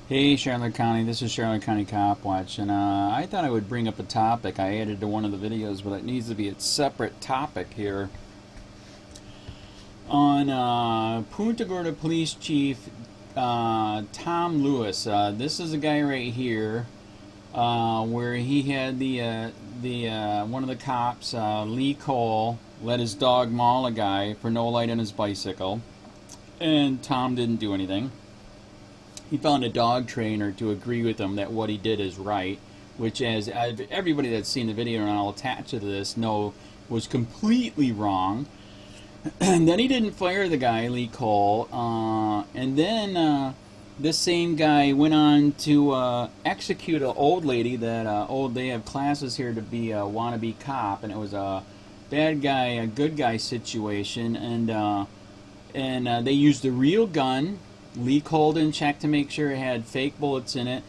Hey Charlotte County, this is Charlotte County COPWATCH, and I thought I would bring up a topic I added to one of the videos, but it needs to be a separate topic here. On Punta Gorda Police Chief Tom Lewis. This is a guy right here where he had the one of the cops, Lee Cole, let his dog maul a guy for no light on his bicycle, and Tom didn't do anything. He found a dog trainer to agree with him that what he did is right, which, as everybody that's seen the video, and I'll attach it to this, know was completely wrong. And then he didn't fire the guy, Lee Cole, and then this same guy went on to execute an old lady that they have classes here to be a wannabe cop, and it was a bad guy, a good guy situation, and they used the real gun. Lee Cole didn't check to make sure it had fake bullets in it.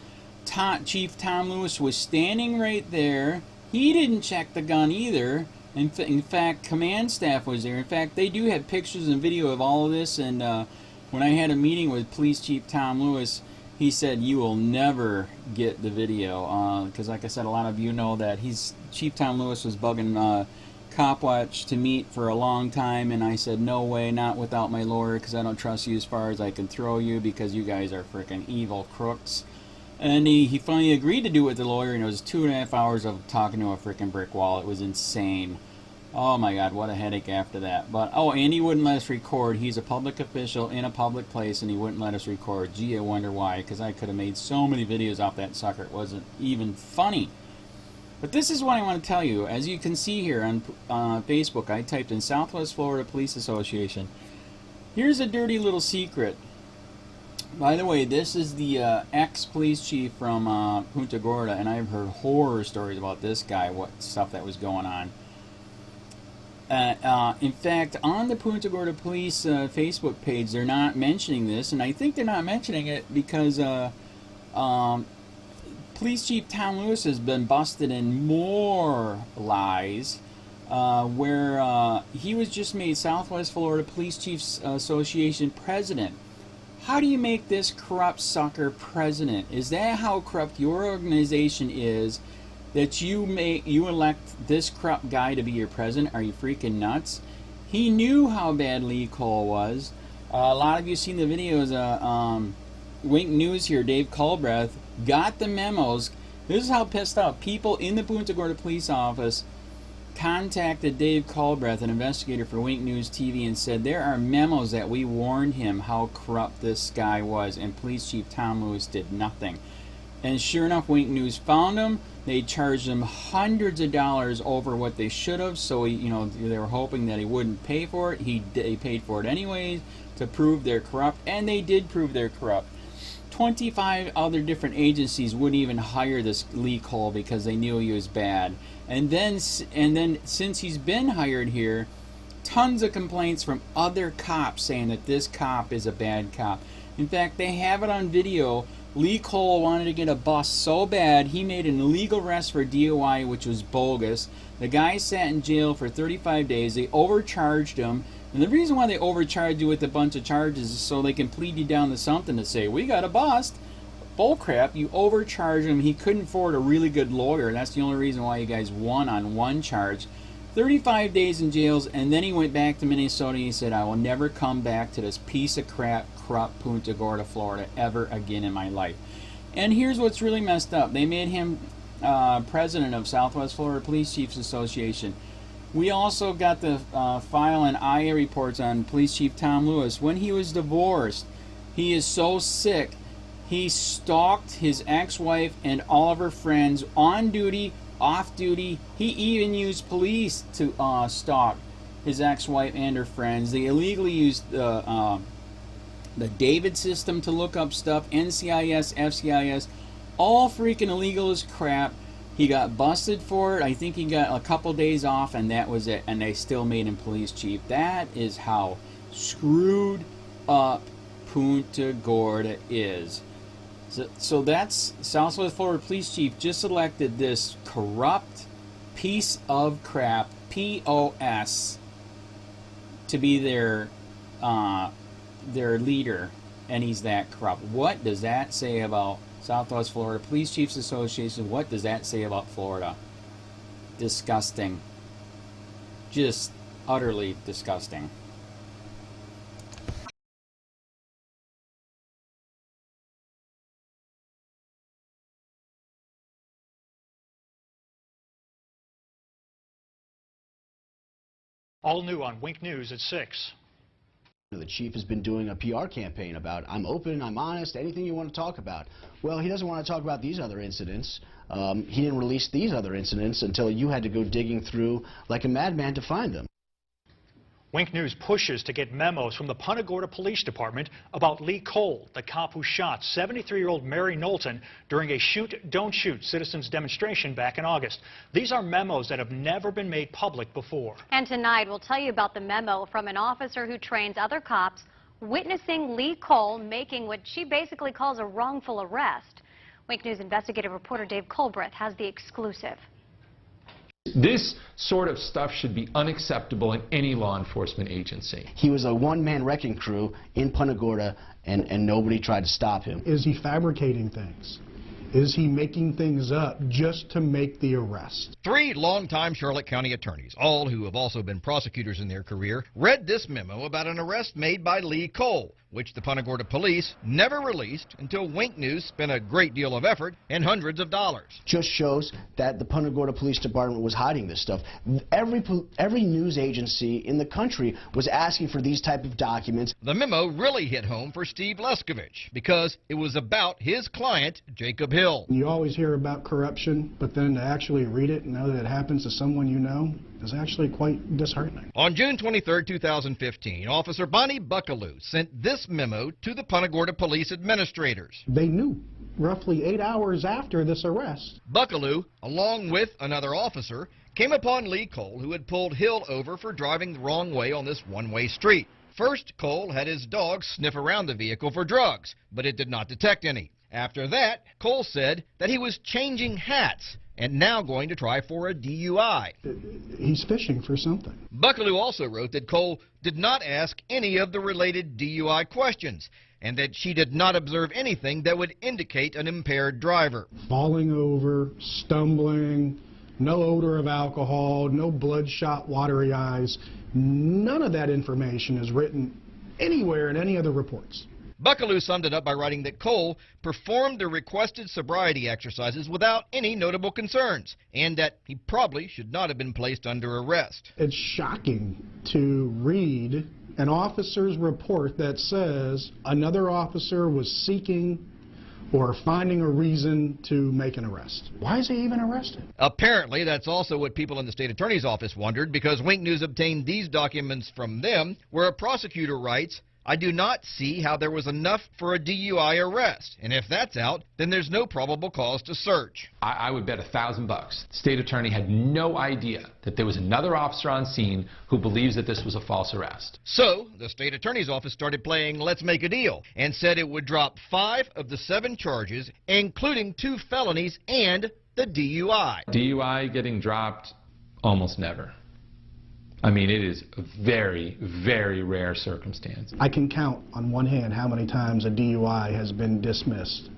Chief Tom Lewis was standing right there. He didn't check the gun either. In fact, command staff was there. In fact, they do have pictures and video of all of this. And when I had a meeting with Police Chief Tom Lewis, he said, "You will never get the video." Because like I said, a lot of you know that Chief Tom Lewis was bugging COPWATCH to meet for a long time, and I said, no way, not without my lawyer, because I don't trust you as far as I can throw you, because you guys are freaking evil crooks. And he finally agreed to do it with the lawyer, and it was 2.5 hours of talking to a freaking brick wall. It was insane. Oh my god, what a headache after that. But and he wouldn't let us record. He's a public official in a public place, and he wouldn't let us record. Gee, I wonder why, because I could have made so many videos off that sucker. It wasn't even funny. But this is what I want to tell you. As you can see here on Facebook, I typed in Southwest Florida Police Association. Here's a dirty little secret. By the way, this is the ex-police chief from Punta Gorda, and I've heard horror stories about this guy, what stuff that was going on. In fact, on the Punta Gorda Police Facebook page, they're not mentioning this, and I think they're not mentioning it because Police Chief Tom Lewis has been busted in more lies, where he was just made Southwest Florida Police Chiefs Association president. How do you make this corrupt sucker president? Is that how corrupt your organization is, that you elect this corrupt guy to be your president? Are you freaking nuts? He knew how bad Lee Cole was. A lot of you seen the videos. Wink News here, Dave Culbreth, got the memos. This is how pissed off people in the Punta Gorda police office contacted Dave Culbreth, an investigator for Wink News TV, and said there are memos that we warned him how corrupt this guy was, and Police Chief Tom Lewis did nothing. And sure enough, Wink News found him. They charged him hundreds of dollars over what they should have, so they were hoping that he wouldn't pay for it. They paid for it anyways to prove they're corrupt, and they did prove they're corrupt. 25 other different agencies wouldn't even hire this Lee Cole because they knew he was bad. And then since he's been hired here, tons of complaints from other cops saying that this cop is a bad cop. In fact, they have it on video. Lee Cole wanted to get a bus so bad, he made an illegal arrest for DUI, which was bogus. The guy sat in jail for 35 days. They overcharged him. And the reason why they overcharge you with a bunch of charges is so they can plead you down to something to say, we got a bust. Bullcrap, you overcharge him. He couldn't afford a really good lawyer. That's the only reason why you guys won on one charge. 35 days in jails, and then he went back to Minnesota and he said, I will never come back to this piece of crap, corrupt Punta Gorda, Florida ever again in my life. And here's what's really messed up. They made him president of Southwest Florida Police Chiefs Association. We also got the file and IA reports on Police Chief Tom Lewis. When he was divorced, he is so sick, he stalked his ex-wife and all of her friends on duty, off duty. He even used police to stalk his ex-wife and her friends. They illegally used the David system to look up stuff, NCIS, FCIS, all freaking illegal as crap. He got busted for it. I think he got a couple days off, and that was it. And they still made him police chief. That is how screwed up Punta Gorda is. So that's Southwest Florida Police Chief just elected this corrupt piece of crap, POS, to be their leader. and he's that corrupt. What does that say about Southwest Florida Police Chiefs Association? What does that say about Florida? Disgusting. Just utterly disgusting. All new on Wink News at 6. The chief has been doing a PR campaign about, I'm open, I'm honest, anything you want to talk about. Well, he doesn't want to talk about these other incidents. He didn't release these other incidents until you had to go digging through like a madman to find them. Wink News pushes to get memos from the Punta Gorda Police Department about Lee Cole, the cop who shot 73-year-old Mary Knowlton during a shoot, don't shoot citizens demonstration back in August. These are memos that have never been made public before. And tonight we'll tell you about the memo from an officer who trains other cops witnessing Lee Cole making what she basically calls a wrongful arrest. Wink News investigative reporter Dave Colbreth has the exclusive. This sort of stuff should be unacceptable in any law enforcement agency. He was a one-man wrecking crew in Punta Gorda, and nobody tried to stop him. Is he fabricating things? Is he making things up just to make the arrest? 3 longtime Charlotte County attorneys, all who have also been prosecutors in their career, read this memo about an arrest made by Lee Cole, which the Punta Gorda police never released until Wink News spent a great deal of effort and hundreds of dollars. Just shows that the Punta Gorda Police Department was hiding this stuff. Every news agency in the country was asking for these type of documents. The memo really hit home for Steve Leskovich because it was about his client, Jacob Hill. You always hear about corruption, but then to actually read it and know that it happens to someone you know is actually quite disheartening. On June 23, 2015, Officer Bonnie Buckaloo sent this memo to the Punta Gorda police administrators. They knew roughly 8 hours after this arrest. Buckaloo, along with another officer, came upon Lee Cole, who had pulled Hill over for driving the wrong way on this one-way street. First, Cole had his dog sniff around the vehicle for drugs, but it did not detect any. After that, Cole said that he was changing hats and now going to try for a DUI. He's fishing for something. Buckaloo also wrote that Cole did not ask any of the related DUI questions and that she did not observe anything that would indicate an impaired driver. Falling over, stumbling, no odor of alcohol, no bloodshot, watery eyes. None of that information is written anywhere in any of the reports. Buckaloo summed it up by writing that Cole performed the requested sobriety exercises without any notable concerns, and that he probably should not have been placed under arrest. It's shocking to read an officer's report that says another officer was seeking or finding a reason to make an arrest. Why is he even arrested? Apparently, that's also what people in the state attorney's office wondered, because Wink News obtained these documents from them, where a prosecutor writes, I do not see how there was enough for a DUI arrest, and if that's out, then there's no probable cause to search. I would bet $1,000 the state attorney had no idea that there was another officer on scene who believes that this was a false arrest. So, the state attorney's office started playing Let's Make a Deal and said it would drop 5 of the 7 charges, including 2 felonies and the DUI. DUI getting dropped? Almost never. I mean, it is a very, very rare circumstance. I can count on one hand how many times a DUI has been dismissed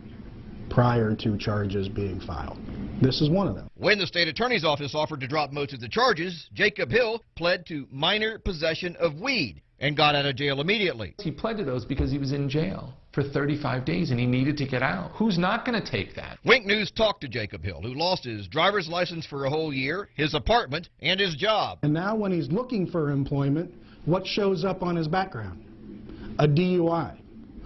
prior to charges being filed. This is one of them. When the state attorney's office offered to drop most of the charges, Jacob Hill pled to minor possession of weed and got out of jail immediately. He pled to those because he was in jail for 35 days and he needed to get out. Who's not going to take that? Wink News talked to Jacob Hill, who lost his driver's license for a whole year, his apartment, and his job. And now when he's looking for employment, what shows up on his background? A DUI.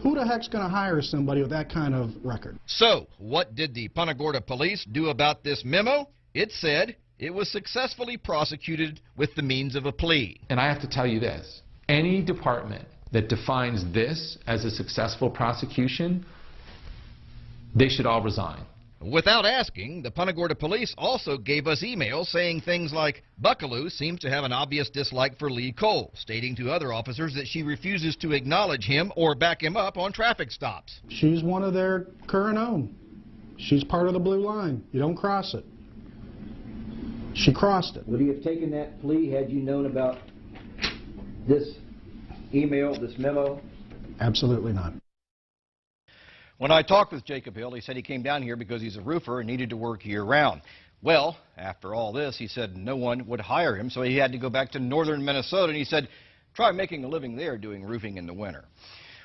Who the heck's going to hire somebody with that kind of record? So, what did the Punta Gorda police do about this memo? It said it was successfully prosecuted with the means of a plea. And I have to tell you this. Any department that defines this as a successful prosecution, they should all resign. Without asking, the Punta Gorda police also gave us emails saying things like, Buckaloo seems to have an obvious dislike for Lee Cole, stating to other officers that she refuses to acknowledge him or back him up on traffic stops. She's one of their current own. She's part of the blue line. You don't cross it. She crossed it. Would he have taken that plea had you known about this email, this memo? Absolutely not. When I talked with Jacob Hill, he said he came down here because he's a roofer and needed to work year-round. Well, after all this, he said no one would hire him, so he had to go back to northern Minnesota, and he said, try making a living there doing roofing in the winter.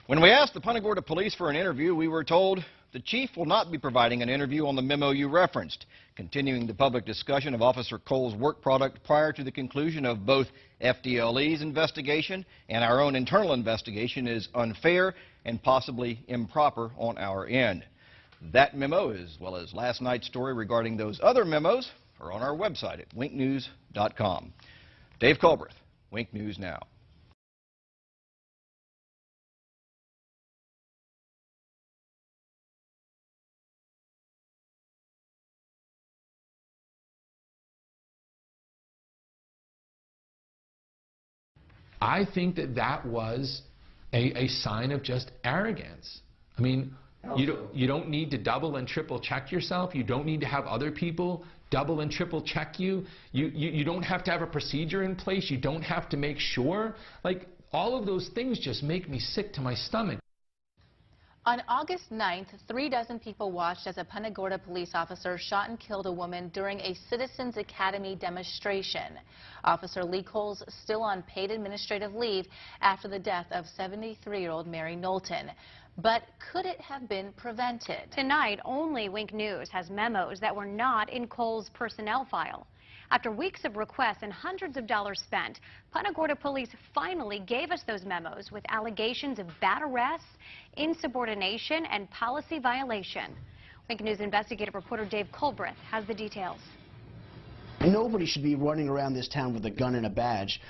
When we asked the Punta Gorda Police for an interview, we were told the chief will not be providing an interview on the memo you referenced, continuing the public discussion of Officer Cole's work product prior to the conclusion of both FDLE's investigation and our own internal investigation is unfair and possibly improper on our end. That memo, as well as last night's story regarding those other memos, are on our website at winknews.com. Dave Colbreth, Wink News Now. I think that that was a sign of just arrogance. I mean, you don't need to double and triple check yourself. You don't need to have other people double and triple check you. You don't have to have a procedure in place. You don't have to make sure. Like, all of those things just make me sick to my stomach. On August 9th, 3 dozen people watched as a Punta Gorda police officer shot and killed a woman during a Citizens Academy demonstration. Officer Lee Cole's still on paid administrative leave after the death of 73-year-old Mary Knowlton. But could it have been prevented? Tonight, only Wink News has memos that were not in Cole's personnel file. After weeks of requests and hundreds of dollars spent, Punta Gorda Police finally gave us those memos with allegations of bad arrests, insubordination, and policy violation. Wink News investigative reporter Dave Colbreth has the details. Nobody should be running around this town with a gun and a badge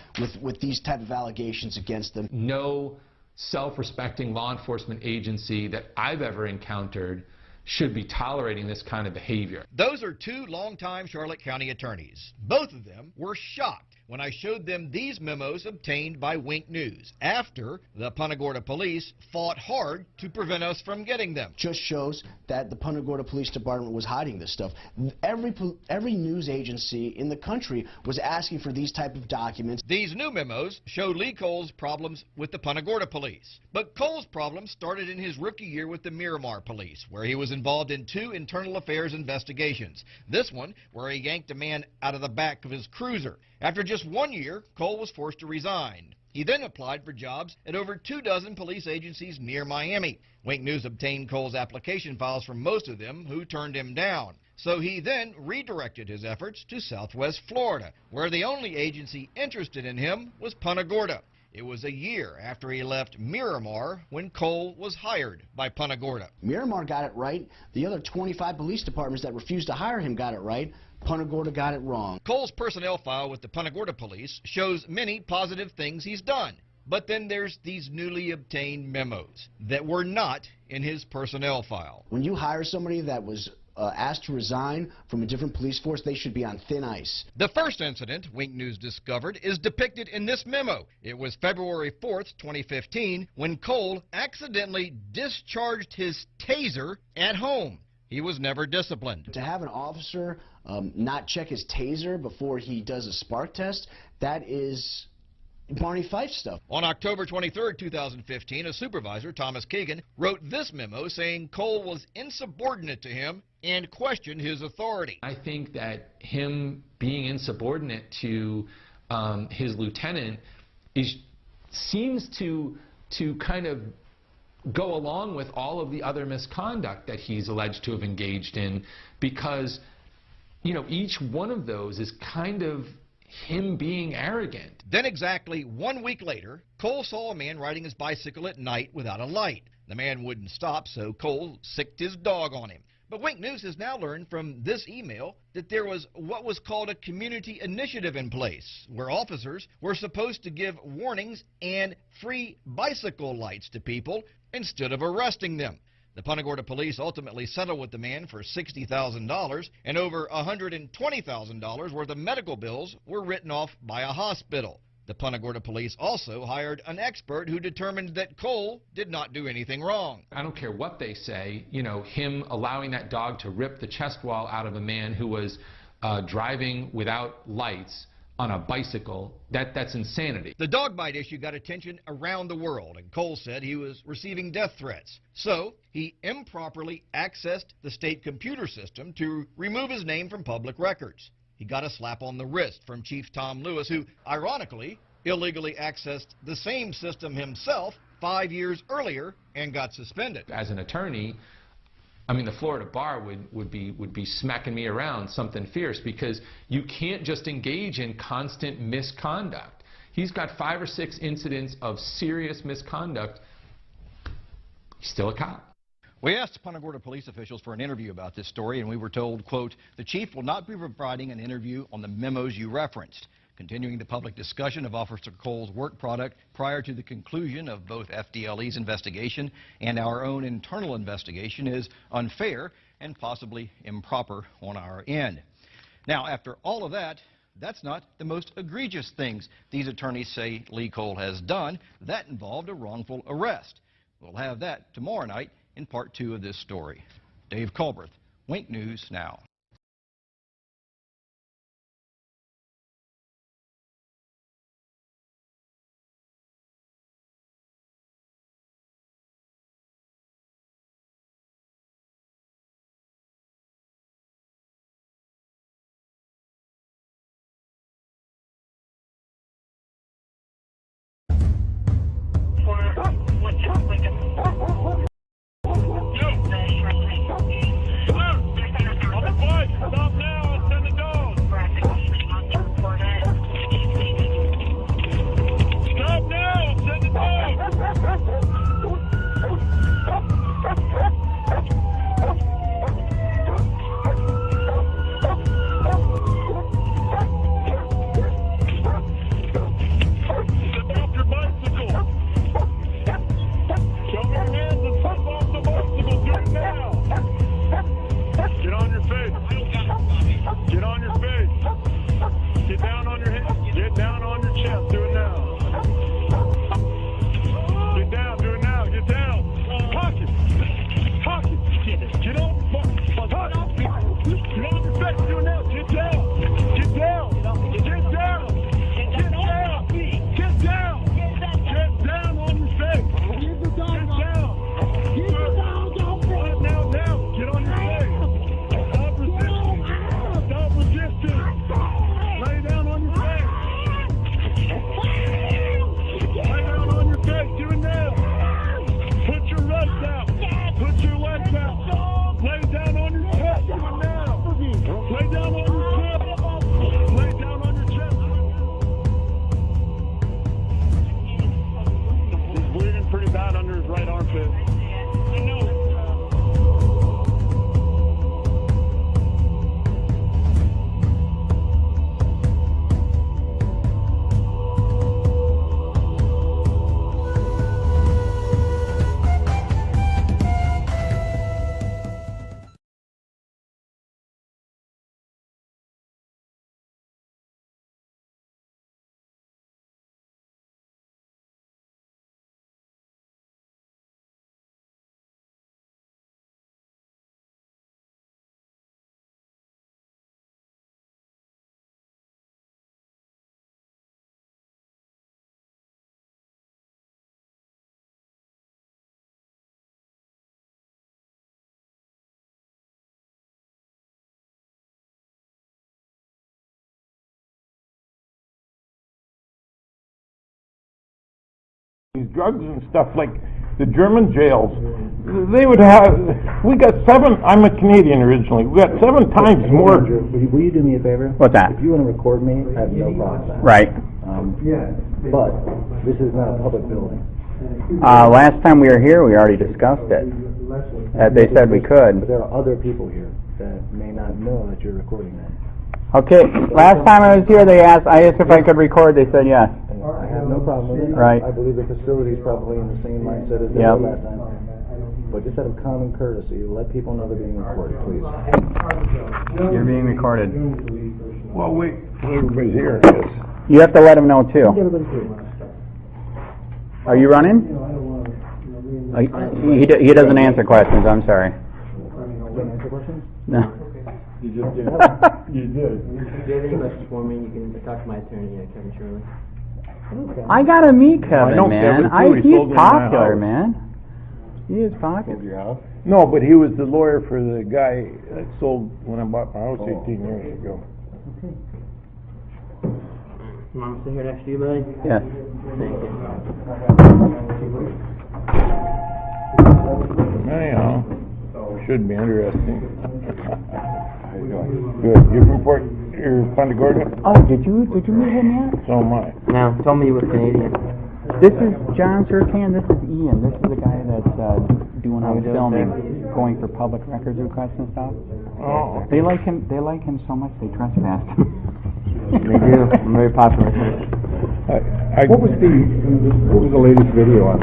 with these type of allegations against them. No self-respecting law enforcement agency that I've ever encountered should be tolerating this kind of behavior. Those are two longtime Charlotte County attorneys. Both of them were shocked when I showed them these memos obtained by Wink News after the Punta Gorda Police fought hard to prevent us from getting them. Just shows that the Punta Gorda Police Department was hiding this stuff. Every news agency in the country was asking for these type of documents. These new memos show Lee Cole's problems with the Punta Gorda Police. But Cole's problems started in his rookie year with the Miramar Police, where he was involved in 2 internal affairs investigations. This one, where he yanked a man out of the back of his cruiser. After just 1 year, Cole was forced to resign. He then applied for jobs at over 2 dozen police agencies near Miami. Wink News obtained Cole's application files from most of them, who turned him down. So he then redirected his efforts to Southwest Florida, where the only agency interested in him was Punta Gorda. It was a year after he left Miramar when Cole was hired by Punta Gorda. Miramar got it right. The other 25 police departments that refused to hire him got it right. Punta Gorda got it wrong. Cole's personnel file with the Punta Gorda Police shows many positive things he's done. But then there's these newly obtained memos that were not in his personnel file. When you hire somebody that was asked to resign from a different police force, they should be on thin ice. The first incident Wink News discovered is depicted in this memo. It was February 4th, 2015, when Cole accidentally discharged his taser at home. He was never disciplined. To have an officer not check his taser before he does a spark test, that is Barney Fife stuff. On October 23, 2015, a supervisor, Thomas Keegan, wrote this memo saying Cole was insubordinate to him and questioned his authority. I think that him being insubordinate to his lieutenant seems to kind of go along with all of the other misconduct that he's alleged to have engaged in, because, you know, each one of those is kind of him being arrogant. Then exactly 1 week later, Cole saw a man riding his bicycle at night without a light. The man wouldn't stop, so Cole sicked his dog on him. But Wink News has now learned from this email that there was what was called a community initiative in place, where officers were supposed to give warnings and free bicycle lights to people instead of arresting them. The Punta Gorda Police ultimately settled with the man for $60,000, and over $120,000 worth of medical bills were written off by a hospital. The Punta Gorda Police also hired an expert who determined that Cole did not do anything wrong. I don't care what they say, you know, him allowing that dog to rip the chest wall out of a man who was driving without lights on a bicycle, that's insanity. The dog bite issue got attention around the world, and Cole said he was receiving death threats. So he improperly accessed the state computer system to remove his name from public records. He got a slap on the wrist from Chief Tom Lewis, who, ironically, illegally accessed the same system himself 5 years earlier and got suspended. As an attorney, I mean, the Florida bar would be smacking me around something fierce, because you can't just engage in constant misconduct. He's got 5 or 6 incidents of serious misconduct. He's still a cop. We asked Punta Gorda police officials for an interview about this story, and we were told, quote, the chief will not be providing an interview on the memos you referenced. Continuing the public discussion of Officer Cole's work product prior to the conclusion of both FDLE's investigation and our own internal investigation is unfair and possibly improper on our end. Now, after all of that, that's not the most egregious things these attorneys say Lee Cole has done. That involved a wrongful arrest. We'll have that tomorrow night in part 2 of this story. Dave Culbreth, Wink News Now. These drugs and stuff, like the German jails, they would have, we got 7, I'm a Canadian originally, we got 7 times more. Will you do me a favor? What's that? If you want to record me, I have no problem with that. Right. But this is not a public building. Last time we were here, we already discussed it. They said we could. But there are other people here that may not know that you're recording them. Okay, last time I was here, I asked if I could record, they said yes. I have no problem with it. Right. I believe the facility is probably in the same mindset as they were last time. But just out of common courtesy, let people know they're being recorded, please. You're being recorded. Well, wait, everybody's here. You have to let them know too. Are you running? He doesn't answer questions, I'm sorry. Don't answer questions? No. You just did. You did. If you have any questions for me, you can talk to my attorney, Kevin Shirley. I gotta meet Kevin, know man. Kevin, too. He He's sold me my popular, house. man. He is popular. Your house? No, but he was the lawyer for the guy that sold when I bought my house 18 years ago. You want me to sit here next to you, buddy? Yes. Thank you. Anyhow, should be interesting. Good. You're from Punta Gorda? Oh, did you meet him yet? So am I. No, tell me you were Canadian. This is John Sertan. This is Ian. This is the guy that's doing all the filming, going for public records requests and stuff. Oh. They like him. They like him so much they trespass him. They do. I'm very popular. What was the latest video on?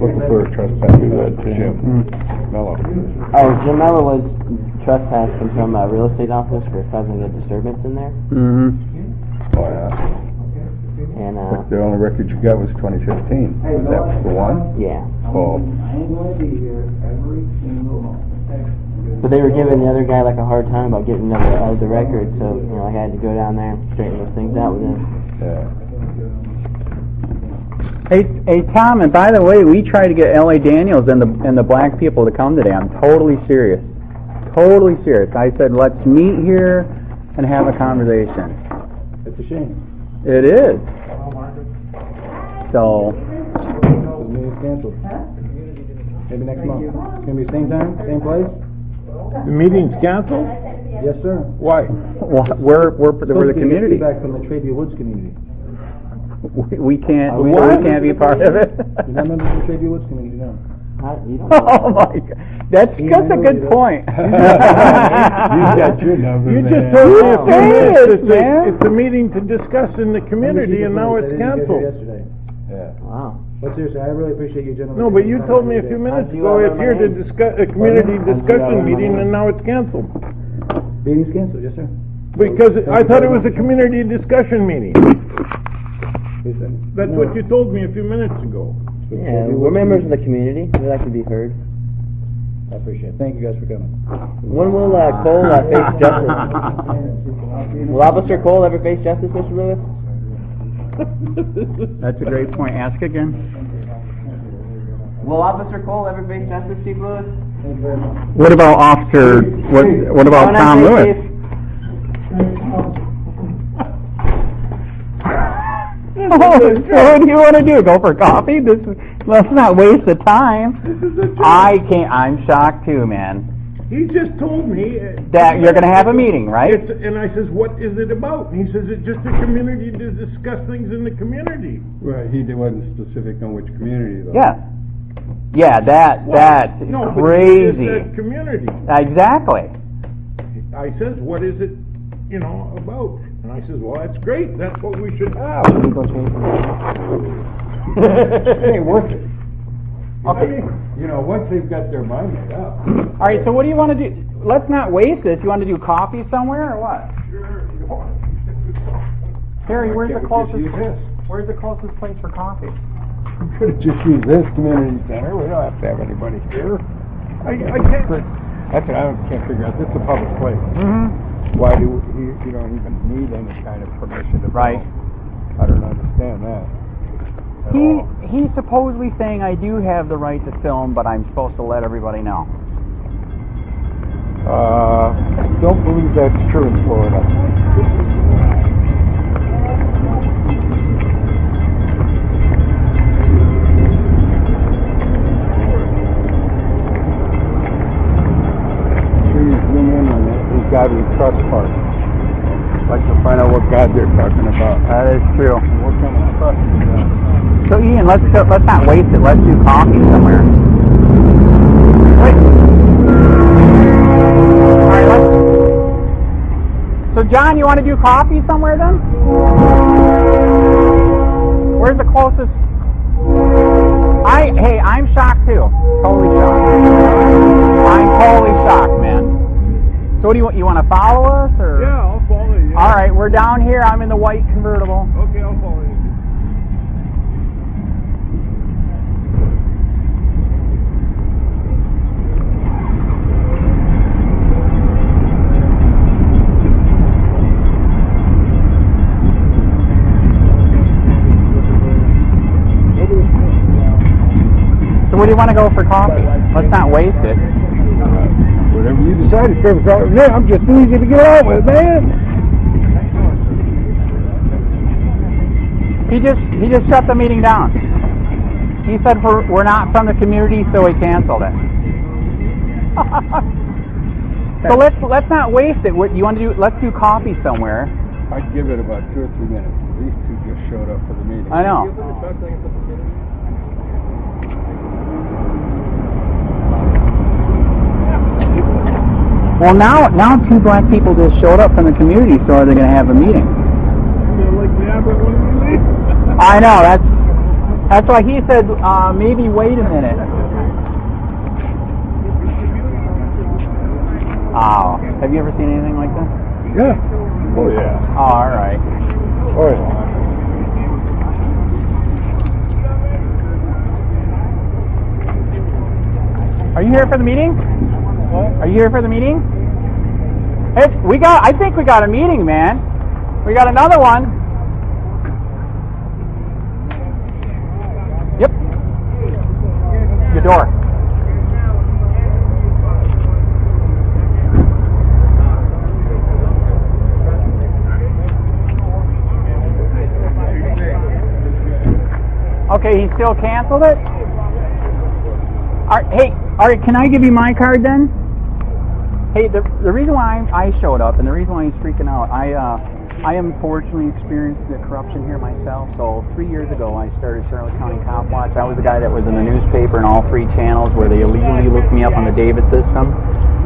Looking for a trespass. Jim Mello. Oh, Jim Mello was trespassed from a real estate office for causing a disturbance in there. Mm-hmm. Oh, yeah. And, But the only record you got was 2015. That was the one? yeah. Oh. But they were giving the other guy like a hard time about getting the record, so, you know, I had to go down there and straighten those things out with him. Yeah. Hey, Tom. And by the way, we tried to get L.A. Daniels and the black people to come today. I'm totally serious. Totally serious. I said let's meet here and have a conversation. It's a shame. It is. So. The meeting's canceled. Maybe next month. It's gonna be same time, same place? The meeting's canceled? Yes, sir. Why? We're the community. Feedback from the Tradew Woods community. We can't be part of it. You're not members of the Tradew Woods community, no. Oh my God, that's a good point. You got your number, You man. just told me a few minutes man. it's a meeting to discuss in the community, and now it's canceled. Yeah. Wow. But seriously, I really appreciate you gentlemen. No, but you told me a few minutes ago it's here to discuss a community discussion meeting, and now it's canceled. Meeting's canceled, yes, sir. Because I thought it was a community discussion meeting. That's what you told me a few minutes ago. Yeah, we're members of the community. We like to be heard. I appreciate it. Thank you guys for coming. When will Cole face justice? Will Officer Cole ever face justice, Mr. Lewis? That's a great point. Ask again. Will Officer Cole ever face justice, Chief Lewis? What about Officer? What about Tom Lewis? So what do you want to do? Go for coffee? Let's not waste the time. I can't. I'm shocked too, man. He just told me That you're going to have a meeting, right? and I says, what is it about? And he says, it's just a community to discuss things in the community. Right, he wasn't specific on which community, though. Yeah. Yeah, that's No, crazy. but he just said community. Exactly. I says, what is it, about? And I says, well, that's great. That's what we should have. It ain't worth it. Okay. Once they've got their mind made up. All right, so what do you want to do? Let's not waste this. You want to do coffee somewhere or what? Harry, where's the closest place for coffee? We could have just used this community center. We don't have to have anybody here. I can't. That's what I can't figure out. This is a public place. Mm-hmm. Why do you don't even need any kind of permission to Right. film? I don't understand that. He's supposedly saying I do have the right to film, but I'm supposed to let everybody know. Don't believe that's true in Florida. Please zoom in on this God we trust part. I'd like to find out what God they're talking about. That is true. What kind of trust is that? So Ian, let's not waste it. Let's do coffee somewhere. Wait. All right, so John, you want to do coffee somewhere then? Where's the closest? Hey, I'm shocked too. Totally shocked. I'm totally shocked, man. So what do you want? You want to follow us or? Yeah, I'll follow you. All right, we're down here. I'm in the white convertible. Okay, I'll follow you. where do you want to go for coffee? Let's not waste it. Whatever you decide, it's perfect. Man, I'm just easy to get out with, man. He just shut the meeting down. He said we're not from the community, so he canceled it. So let's not waste it. What you want to do? Let's do coffee somewhere. I'd give it about 2 or 3 minutes. These two just showed up for the meeting. I know. Well, now 2 black people just showed up from the community, so are they going to have a meeting? I know. That's why he said maybe wait a minute. Oh, have you ever seen anything like that? Yeah. Oh, yeah. Oh, all right. Oh, yeah. Are you here for the meeting? What? Are you here for the meeting? Hey, I think we got a meeting, man. We got another one. Yep. Your door. Okay, he still canceled it? All right, can I give you my card then? Hey, the reason why I showed up and the reason why he's freaking out, I unfortunately experienced the corruption here myself. So 3 years ago, I started Charlotte County COPWATCH. I was the guy that was in the newspaper and all 3 channels where they illegally looked me up on the David system.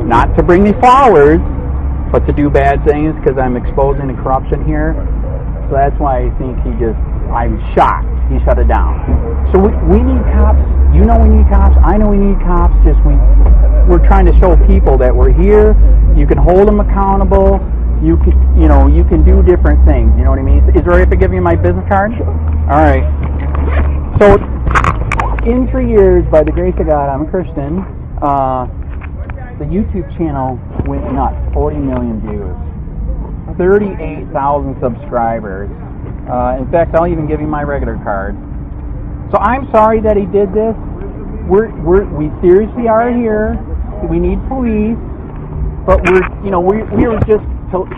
Not to bring me flowers, but to do bad things because I'm exposing the corruption here. So that's why I think I'm shocked. He shut it down. So we need cops. You know we need cops. I know we need cops. We're trying to show people that we're here. You can hold them accountable. You can do different things. You know what I mean? Is it all right if I give you my business card? All right. So in 3 years, by the grace of God, I'm a Christian. The YouTube channel went nuts. 40 million views. 38,000 subscribers. In fact, I'll even give you my regular card. So I'm sorry that he did this. We seriously are here. We need police, but we were just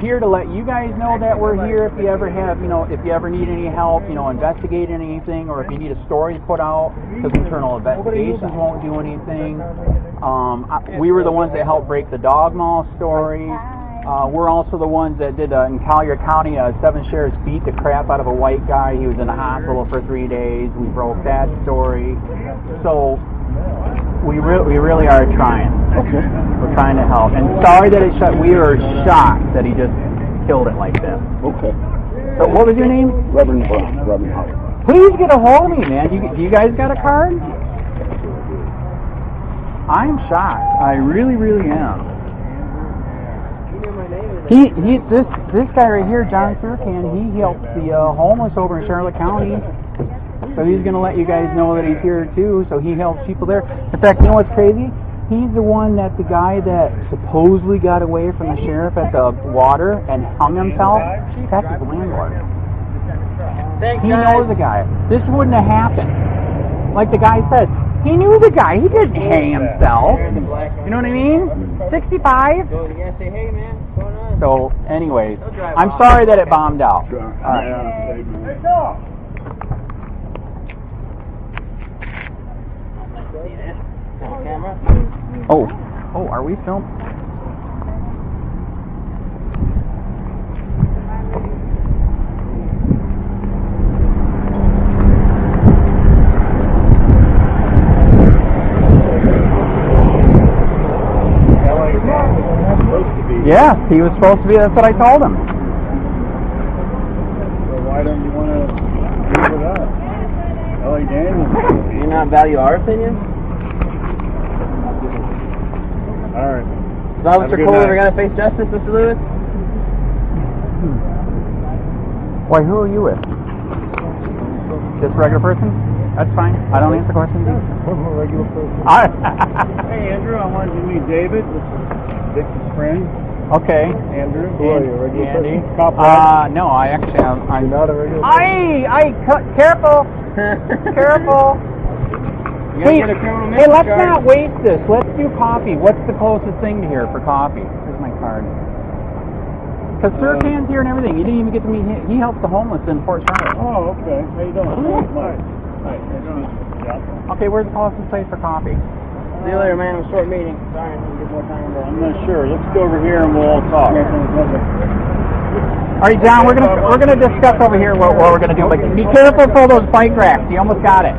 here to let you guys know that we're here. If you ever have, if you ever need any help, investigating anything, or if you need a story put out, because internal investigations won't do anything. We were the ones that helped break the dog mall story. We're also the ones that did in Collier County, 7 sheriffs beat the crap out of a white guy. He was in the hospital for 3 days. We broke that story. So we really are trying. Okay. We're trying to help. And sorry that it shut. We were shocked that he just killed it like this. Okay. So what was your name? Reverend Brown. Reverend Howard. Please get a hold of me, man. Do you guys got a card? I'm shocked. I really, really am. This guy right here, John Surcan, he helps the homeless over in Charlotte County. So he's going to let you guys know that he's here too. So he helps people there. In fact, you know what's crazy? He's the one that the guy that supposedly got away from the sheriff at the water and hung himself. That's his landlord. He knows the guy. This wouldn't have happened. Like the guy said, he knew the guy. He didn't hang himself. You know what I mean? 65. So, anyways, I'm sorry that it bombed out. All right. Oh, are we filming? Yeah, he was supposed to be. That's what I told him. So why don't you want to leave it up? L.A. Daniels. Do you not value our opinion? All right. Is Officer Cole ever going to face justice, Mr. Lewis? Why, who are you with? Just a regular person? That's fine. I don't answer questions. I'm a regular person. Hey, Andrew, I wanted you to meet David. This is Vic's friend. Okay. Andrew. Who are you, a regular Andy. person? No, I actually am. I'm not a regular person. Careful! Careful! Wait, hey, let's not waste this. Let's do coffee. What's the closest thing to here for coffee? Here's my card. Because Sir Can's here and everything. You didn't even get to meet him. He helps the homeless in Fort Charlotte. Oh, okay. How you doing? Hi. Hi. How you doing? Yeah. Okay, where's the closest place for coffee? See you later, man. It was a short meeting. Sorry, I didn't get more time to... I'm not sure. Let's go over here and we'll all talk. All right, John, we're gonna discuss over here what we're gonna do. But be careful for those bike racks. You almost got it.